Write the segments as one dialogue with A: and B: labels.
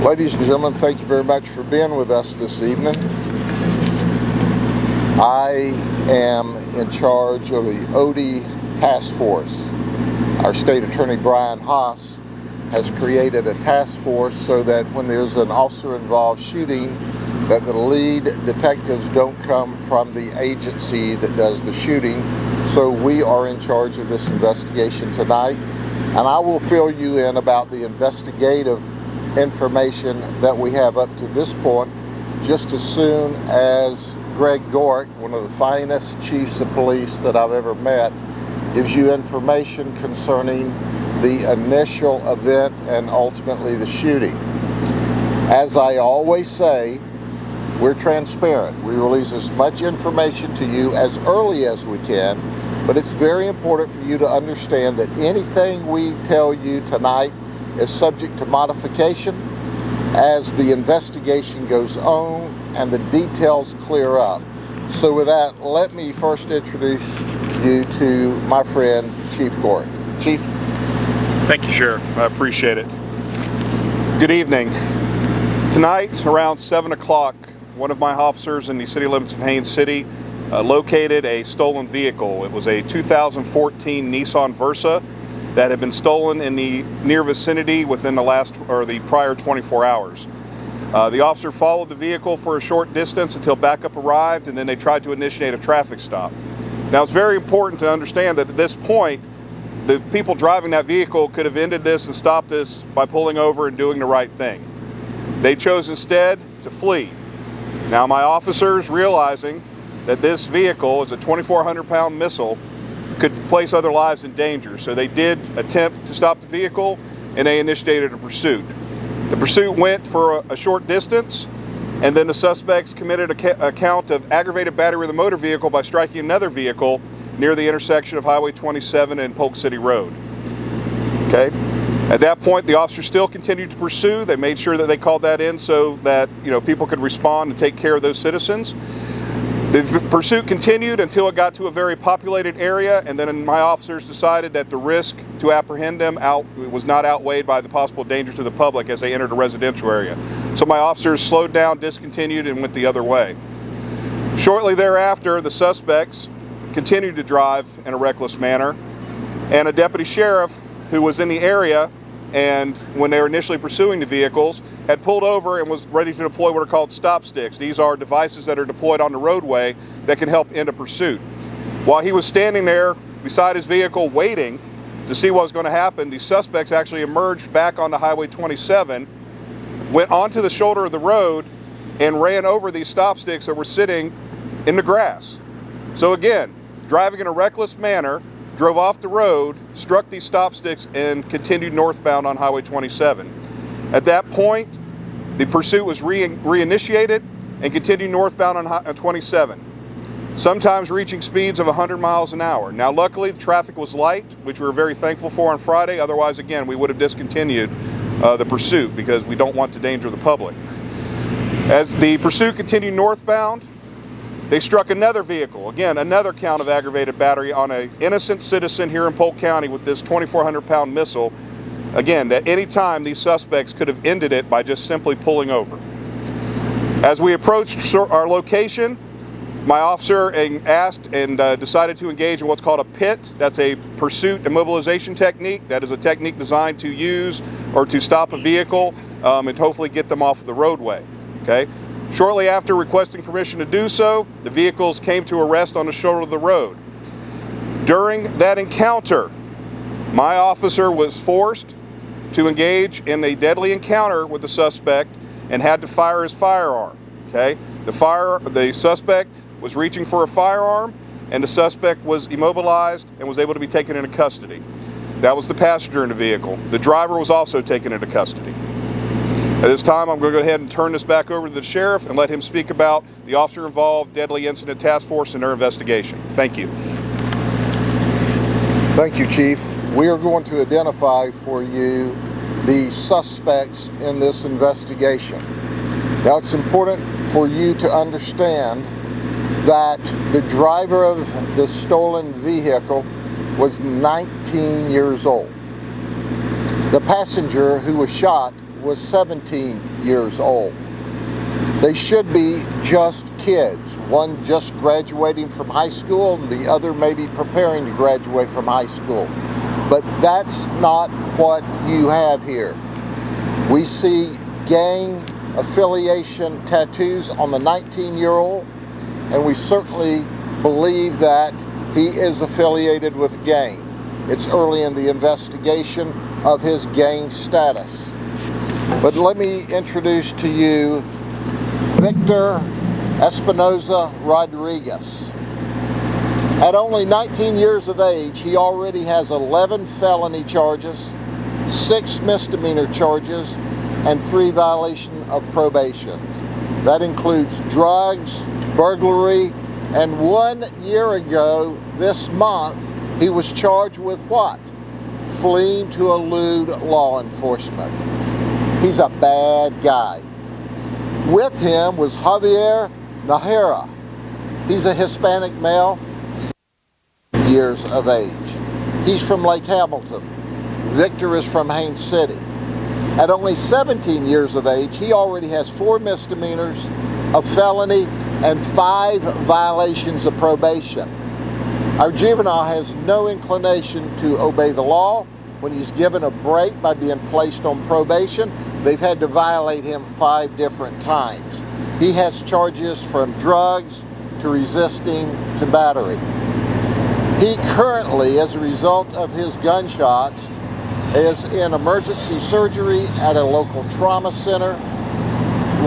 A: Ladies and gentlemen, thank you very much for being with us this evening. I am in charge of the OD Task Force. Our State Attorney Brian Haas has created a task force so that when there's an officer-involved shooting, that the lead detectives don't come from the agency that does the shooting. So we are in charge of this investigation tonight, and I will fill you in about the investigative information that we have up to this point, just as soon as Goreck, one of the finest chiefs of police that I've ever met, gives you information concerning the initial event and ultimately the shooting. As I always say, we're transparent. We release as much information to you as early as we can, but it's very important for you to understand that anything we tell you tonight is subject to modification as the investigation goes on and the details clear up. So with that, let me first introduce you to my friend, Chief Goreck. Chief.
B: Thank you, Sheriff. I appreciate it. Good evening. Tonight, around 7 o'clock, one of my officers in the city limits of Haines City located a stolen vehicle. It was a 2014 Nissan Versa that had been stolen in the near vicinity within the prior 24 hours. The officer followed the vehicle for a short distance until backup arrived, and then they tried to initiate a traffic stop. Now, it's very important to understand that at this point, the people driving that vehicle could have ended this and stopped this by pulling over and doing the right thing. They chose instead to flee. Now, my officers, realizing that this vehicle is a 2,400-pound missile, could place other lives in danger. So they did attempt to stop the vehicle, and they initiated a pursuit. The pursuit went for a short distance, and then the suspects committed a count of aggravated battery with a motor vehicle by striking another vehicle near the intersection of Highway 27 and Polk City Road. Okay. At that point, the officers still continued to pursue. They made sure that they called that in so that people could respond and take care of those citizens. The pursuit continued until it got to a very populated area, and then my officers decided that the risk to apprehend them was not outweighed by the possible danger to the public as they entered a residential area. So my officers slowed down, discontinued, and went the other way. Shortly thereafter, the suspects continued to drive in a reckless manner, and a deputy sheriff who was in the area and when they were initially pursuing the vehicles had pulled over and was ready to deploy what are called stop sticks. These are devices that are deployed on the roadway that can help end a pursuit. While he was standing there beside his vehicle waiting to see what was going to happen, the suspects actually emerged back onto Highway 27, went onto the shoulder of the road, and ran over these stop sticks that were sitting in the grass. So again, driving in a reckless manner, drove off the road, struck these stop sticks, and continued northbound on Highway 27. At that point, the pursuit was reinitiated and continued northbound on 27, sometimes reaching speeds of 100 miles an hour. Now, luckily, the traffic was light, which we were very thankful for on Friday. Otherwise, again, we would have discontinued the pursuit because we don't want to danger the public. As the pursuit continued northbound, they struck another vehicle, again, another count of aggravated battery on an innocent citizen here in Polk County with this 2,400-pound missile. Again, at any time, these suspects could have ended it by just simply pulling over. As we approached our location, my officer asked and decided to engage in what's called a PIT. That's a pursuit immobilization technique. That is a technique designed to use or to stop a vehicle and hopefully get them off of the roadway. Okay. Shortly after requesting permission to do so, the vehicles came to a rest on the shoulder of the road. During that encounter, my officer was forced to engage in a deadly encounter with the suspect and had to fire his firearm. Okay? The suspect was reaching for a firearm, and the suspect was immobilized and was able to be taken into custody. That was the passenger in the vehicle. The driver was also taken into custody. At this time, I'm going to go ahead and turn this back over to the sheriff and let him speak about the officer-involved Deadly Incident Task Force and their investigation. Thank you.
A: Thank you, Chief. We are going to identify for you the suspects in this investigation. Now, it's important for you to understand that the driver of the stolen vehicle was 19 years old. The passenger who was shot was 17 years old. They should be just kids, one just graduating from high school and the other maybe preparing to graduate from high school. But that's not what you have here. We see gang affiliation tattoos on the 19-year-old, and we certainly believe that he is affiliated with a gang. It's early in the investigation of his gang status. But let me introduce to you Victor Espinoza-Rodriguez. At only 19 years of age, he already has 11 felony charges, 6 misdemeanor charges, and 3 violations of probation. That includes drugs, burglary, and 1 year ago, this month, he was charged with what? Fleeing to elude law enforcement. He's a bad guy. With him was Javier Najera. He's a Hispanic male, 6 years of age. He's from Lake Hamilton. Victor is from Haines City. At only 17 years of age, he already has 4 misdemeanors, a felony, and 5 violations of probation. Our juvenile has no inclination to obey the law. When he's given a break by being placed on probation, they've had to violate him 5 different times. He has charges from drugs to resisting to battery. He currently, as a result of his gunshots, is in emergency surgery at a local trauma center,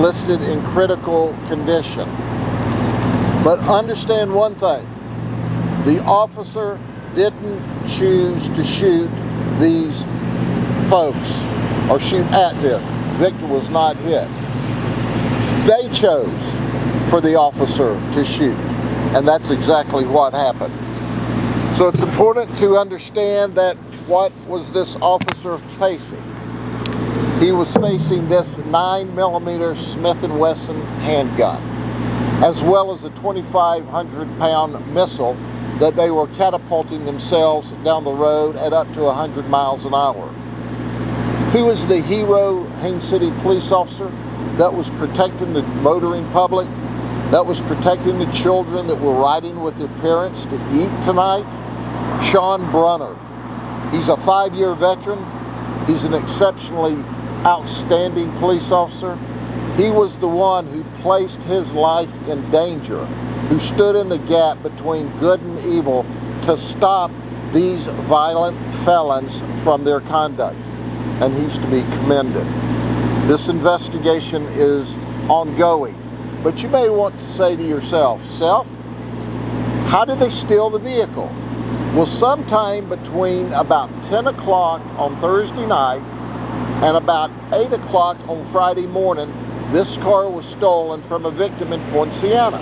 A: listed in critical condition. But understand one thing, the officer didn't choose to shoot these folks or shoot at them. Victor was not hit. They chose for the officer to shoot, and that's exactly what happened. So it's important to understand that what was this officer facing? He was facing this 9mm Smith & Wesson handgun, as well as a 2,500-pound missile that they were catapulting themselves down the road at up to 100 miles an hour. He was the hero Haines City police officer that was protecting the motoring public, that was protecting the children that were riding with their parents to eat tonight. Sean Brunner. He's a 5-year veteran. He's an exceptionally outstanding police officer. He was the one who placed his life in danger, who stood in the gap between good and evil to stop these violent felons from their conduct, and he's to be commended. This investigation is ongoing, but you may want to say to yourself, how did they steal the vehicle? Well, sometime between about 10 o'clock on Thursday night and about 8 o'clock on Friday morning, this car was stolen from a victim in Poinciana.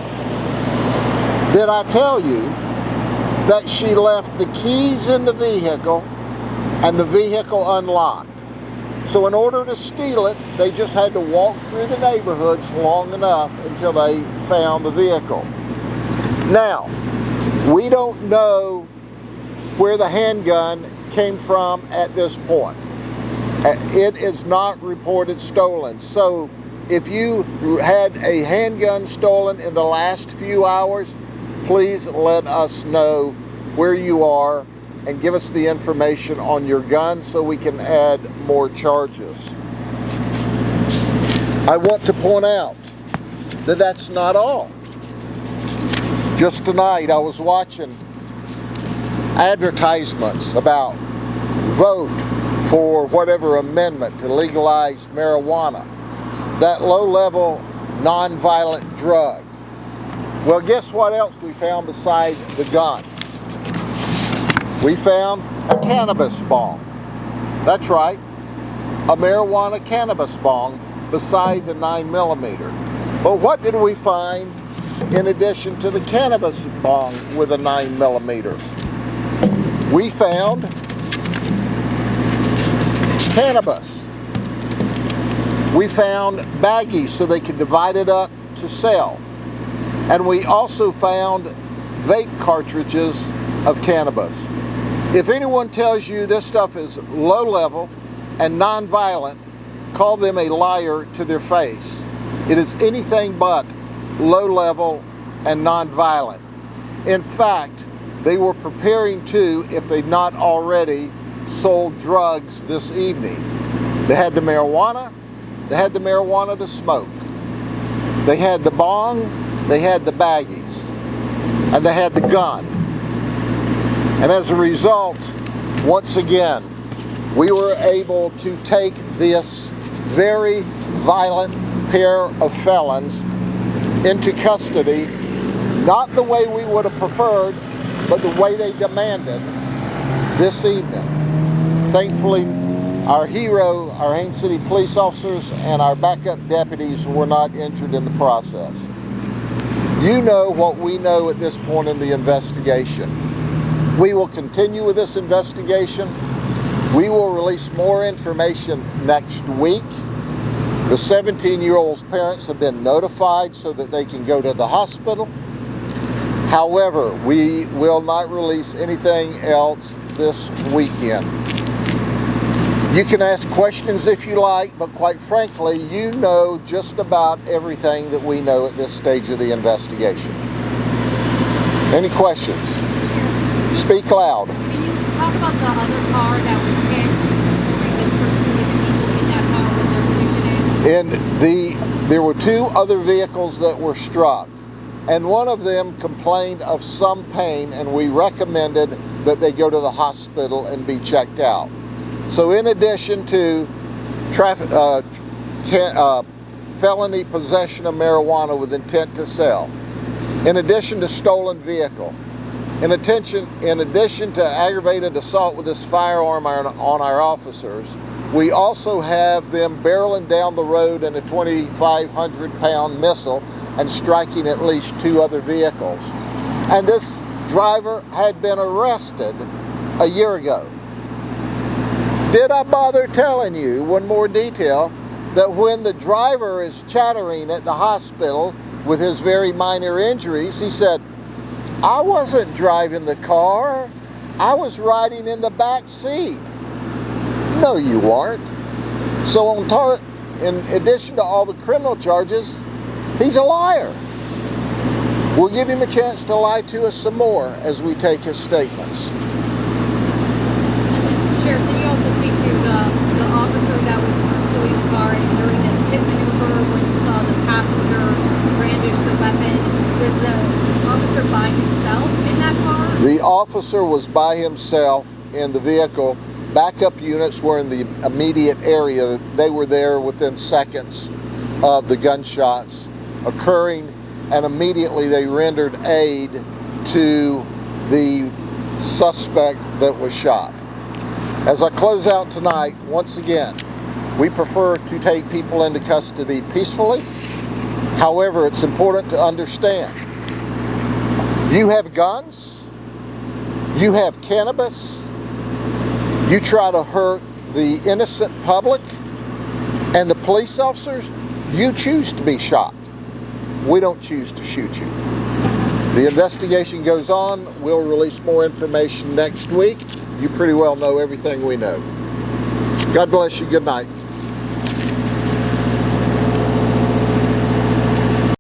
A: Did I tell you that she left the keys in the vehicle and the vehicle unlocked? So in order to steal it, they just had to walk through the neighborhoods long enough until they found the vehicle. Now, we don't know where the handgun came from at this point. It is not reported stolen. So if you had a handgun stolen in the last few hours, please let us know where you are and give us the information on your gun so we can add more charges. I want to point out that that's not all. Just tonight I was watching advertisements about vote for whatever amendment to legalize marijuana, that low-level, non-violent drug. Well, guess what else we found beside the gun? We found a cannabis bong. That's right, a marijuana cannabis bong beside the 9mm. But what did we find in addition to the cannabis bong with a 9mm? We found cannabis. We found baggies so they could divide it up to sell. And we also found vape cartridges of cannabis. If anyone tells you this stuff is low level and non-violent, call them a liar to their face. It is anything but low-level and non-violent. In fact, they were preparing to, if they'd not already, sold drugs this evening. They had the marijuana. They had the marijuana to smoke. They had the bong. They had the baggies. And they had the gun. And as a result, once again, we were able to take this very violent pair of felons into custody, not the way we would have preferred, but the way they demanded this evening. Thankfully, our hero, our Haines City police officers, and our backup deputies were not injured in the process. You know what we know at this point in the investigation. We will continue with this investigation. We will release more information next week. The 17-year-old's parents have been notified so that they can go to the hospital. However, we will not release anything else this weekend. You can ask questions if you like, but quite frankly, you know just about everything that we know at this stage of the investigation. Any questions? Speak loud.
C: Can you talk about the other car that was hit and pursuing the people in that car with their condition is?
A: There were two other vehicles that were struck, and one of them complained of some pain, and we recommended that they go to the hospital and be checked out. So in addition to felony possession of marijuana with intent to sell, in addition to stolen vehicle, in addition to aggravated assault with this firearm on our officers, we also have them barreling down the road in a 2,500-pound missile and striking at least two other vehicles. And this driver had been arrested a year ago. Did I bother telling you one more detail, that when the driver is chattering at the hospital with his very minor injuries, he said, "I wasn't driving the car, I was riding in the back seat." No, you weren't. So in addition to all the criminal charges, he's a liar. We'll give him a chance to lie to us some more as we take his statements.
C: Sheriff, can you also speak to the officer that was pursuing the car, and during this pit maneuver when you saw the passenger brandish the weapon, was the officer by himself in that car?
A: The officer was by himself in the vehicle. Backup units were in the immediate area. They were there within seconds of the gunshots occurring, and immediately they rendered aid to the suspect that was shot. As I close out tonight, once again, we prefer to take people into custody peacefully. However, it's important to understand, you have guns, you have cannabis, you try to hurt the innocent public and the police officers, you choose to be shot. We don't choose to shoot you. The investigation goes on. We'll release more information next week. You pretty well know everything we know. God bless you. Good night.